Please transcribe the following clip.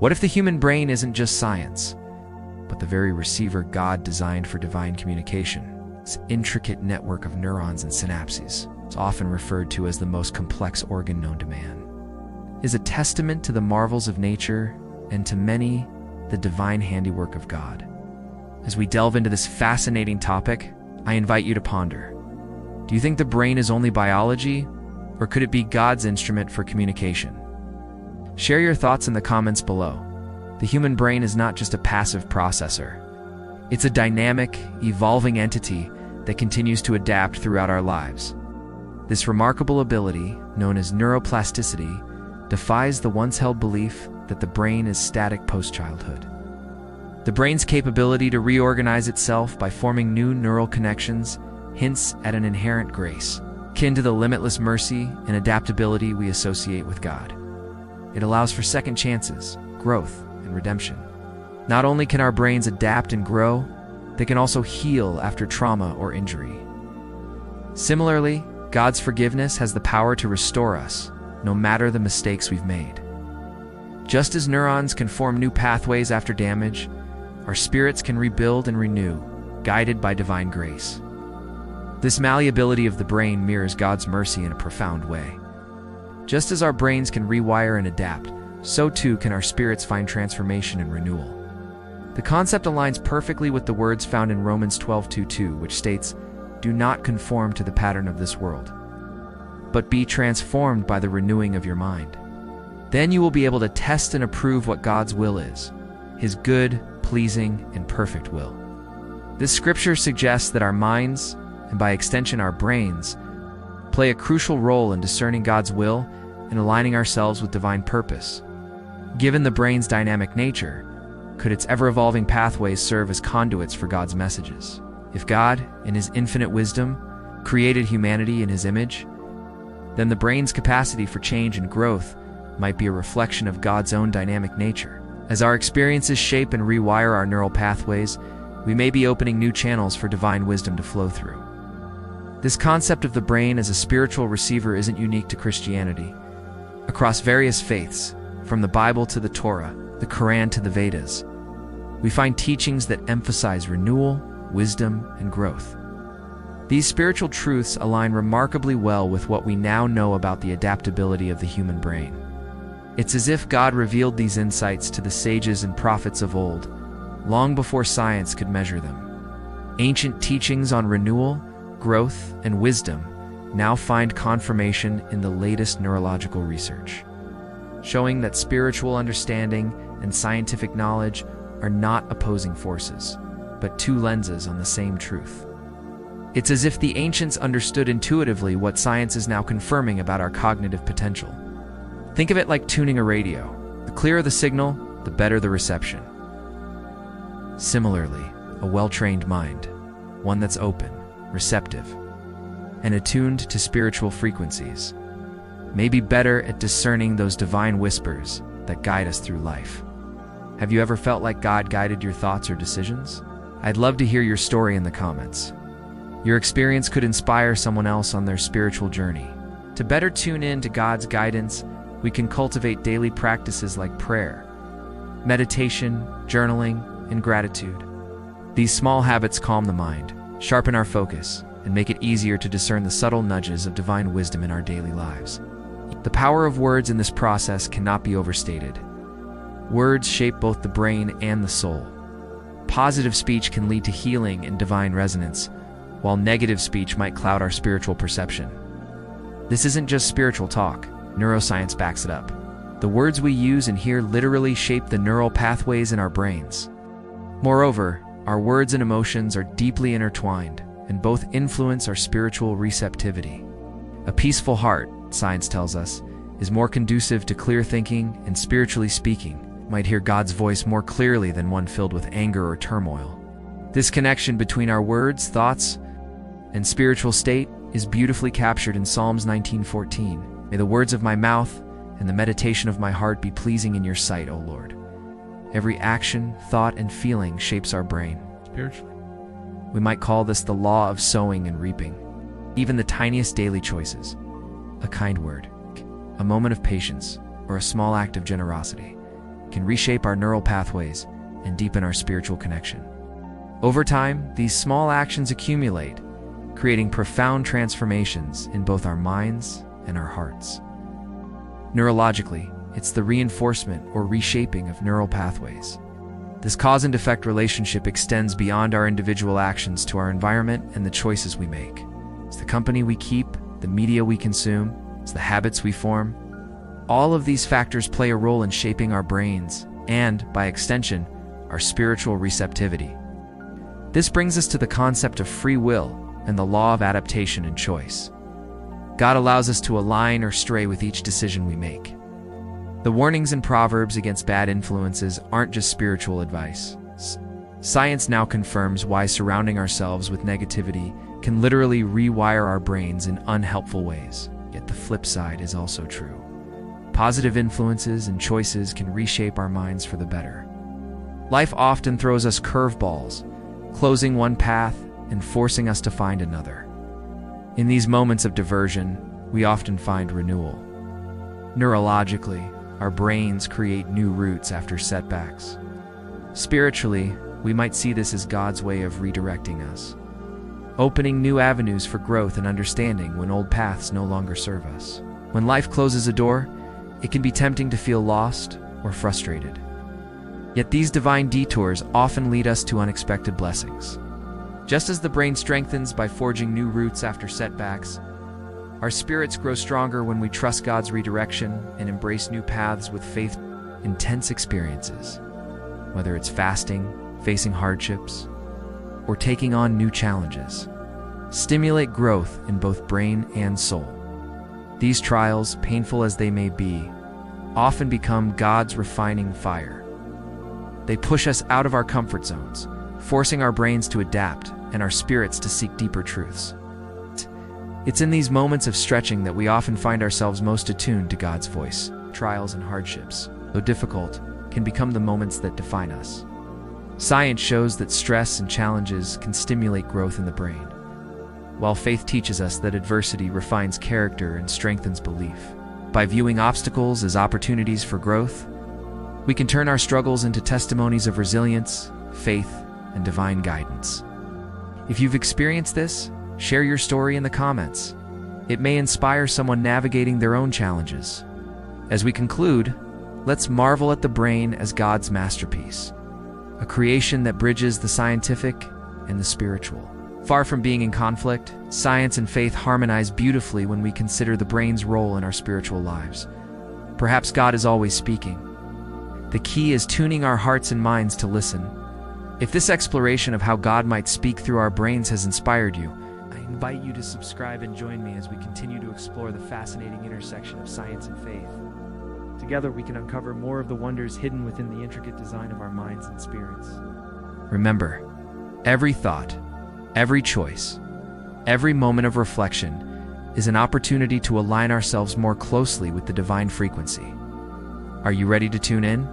What if the human brain isn't just science, but the very receiver God designed for divine communication? This intricate network of neurons and synapses, it's often referred to as the most complex organ known to man, is a testament to the marvels of nature and to many, the divine handiwork of God. As we delve into this fascinating topic, I invite you to ponder. Do you think the brain is only biology, or could it be God's instrument for communication? Share your thoughts in the comments below. The human brain is not just a passive processor. It's a dynamic, evolving entity that continues to adapt throughout our lives. This remarkable ability, known as neuroplasticity, defies the once-held belief that the brain is static post-childhood. The brain's capability to reorganize itself by forming new neural connections hints at an inherent grace, akin to the limitless mercy and adaptability we associate with God. It allows for second chances, growth, and redemption. Not only can our brains adapt and grow, they can also heal after trauma or injury. Similarly, God's forgiveness has the power to restore us, no matter the mistakes we've made. Just as neurons can form new pathways after damage, our spirits can rebuild and renew, guided by divine grace. This malleability of the brain mirrors God's mercy in a profound way. Just as our brains can rewire and adapt, so too can our spirits find transformation and renewal. The concept aligns perfectly with the words found in Romans 12:2, which states, "Do not conform to the pattern of this world, but be transformed by the renewing of your mind. Then you will be able to test and approve what God's will is, His good, pleasing, and perfect will." This scripture suggests that our minds, and by extension our brains, play a crucial role in discerning God's will and aligning ourselves with divine purpose. Given the brain's dynamic nature, could its ever-evolving pathways serve as conduits for God's messages? If God, in His infinite wisdom, created humanity in His image, then the brain's capacity for change and growth might be a reflection of God's own dynamic nature. As our experiences shape and rewire our neural pathways, we may be opening new channels for divine wisdom to flow through. This concept of the brain as a spiritual receiver isn't unique to Christianity. Across various faiths, from the Bible to the Torah, the Quran to the Vedas, we find teachings that emphasize renewal, wisdom, and growth. These spiritual truths align remarkably well with what we now know about the adaptability of the human brain. It's as if God revealed these insights to the sages and prophets of old, long before science could measure them. Ancient teachings on renewal, growth, and wisdom now find confirmation in the latest neurological research, showing that spiritual understanding and scientific knowledge are not opposing forces, but two lenses on the same truth. It's as if the ancients understood intuitively what science is now confirming about our cognitive potential. Think of it like tuning a radio. The clearer the signal, the better the reception. Similarly, a well-trained mind, one that's open, receptive, and attuned to spiritual frequencies, may be better at discerning those divine whispers that guide us through life. Have you ever felt like God guided your thoughts or decisions? I'd love to hear your story in the comments. Your experience could inspire someone else on their spiritual journey. To better tune in to God's guidance, we can cultivate daily practices like prayer, meditation, journaling, and gratitude. These small habits calm the mind, sharpen our focus, and make it easier to discern the subtle nudges of divine wisdom in our daily lives. The power of words in this process cannot be overstated. Words shape both the brain and the soul. Positive speech can lead to healing and divine resonance, while negative speech might cloud our spiritual perception. This isn't just spiritual talk. Neuroscience backs it up. The words we use and hear literally shape the neural pathways in our brains. Moreover, our words and emotions are deeply intertwined, and both influence our spiritual receptivity. A peaceful heart, science tells us, is more conducive to clear thinking and, spiritually speaking, might hear God's voice more clearly than one filled with anger or turmoil. This connection between our words, thoughts, and spiritual state is beautifully captured in Psalms 19:14. "May the words of my mouth and the meditation of my heart be pleasing in your sight, O Lord." Every action, thought, and feeling shapes our brain spiritually. We might call this the law of sowing and reaping. Even the tiniest daily choices, a kind word, a moment of patience, or a small act of generosity, can reshape our neural pathways and deepen our spiritual connection. Over time, these small actions accumulate, creating profound transformations in both our minds and our hearts. Neurologically, it's the reinforcement or reshaping of neural pathways. This cause and effect relationship extends beyond our individual actions to our environment and the choices we make. It's the company we keep, the media we consume, it's the habits we form. All of these factors play a role in shaping our brains and, by extension, our spiritual receptivity. This brings us to the concept of free will and the law of adaptation and choice. God allows us to align or stray with each decision we make. The warnings in Proverbs against bad influences aren't just spiritual advice. Science now confirms why surrounding ourselves with negativity can literally rewire our brains in unhelpful ways. Yet the flip side is also true. Positive influences and choices can reshape our minds for the better. Life often throws us curveballs, closing one path and forcing us to find another. In these moments of diversion, we often find renewal. Neurologically, our brains create new routes after setbacks. Spiritually, we might see this as God's way of redirecting us, opening new avenues for growth and understanding when old paths no longer serve us. When life closes a door, it can be tempting to feel lost or frustrated. Yet these divine detours often lead us to unexpected blessings. Just as the brain strengthens by forging new routes after setbacks, our spirits grow stronger when we trust God's redirection and embrace new paths with faith. Intense experiences, whether it's fasting, facing hardships, or taking on new challenges, stimulate growth in both brain and soul. These trials, painful as they may be, often become God's refining fire. They push us out of our comfort zones, forcing our brains to adapt and our spirits to seek deeper truths. It's in these moments of stretching that we often find ourselves most attuned to God's voice. Trials and hardships, though difficult, can become the moments that define us. Science shows that stress and challenges can stimulate growth in the brain, while faith teaches us that adversity refines character and strengthens belief. By viewing obstacles as opportunities for growth, we can turn our struggles into testimonies of resilience, faith, and divine guidance. If you've experienced this, share your story in the comments. It may inspire someone navigating their own challenges. As we conclude, let's marvel at the brain as God's masterpiece, a creation that bridges the scientific and the spiritual. Far from being in conflict, science and faith harmonize beautifully when we consider the brain's role in our spiritual lives. Perhaps God is always speaking. The key is tuning our hearts and minds to listen. If this exploration of how God might speak through our brains has inspired you, I invite you to subscribe and join me as we continue to explore the fascinating intersection of science and faith. Together we can uncover more of the wonders hidden within the intricate design of our minds and spirits. Remember, every thought, every choice, every moment of reflection is an opportunity to align ourselves more closely with the divine frequency. Are you ready to tune in?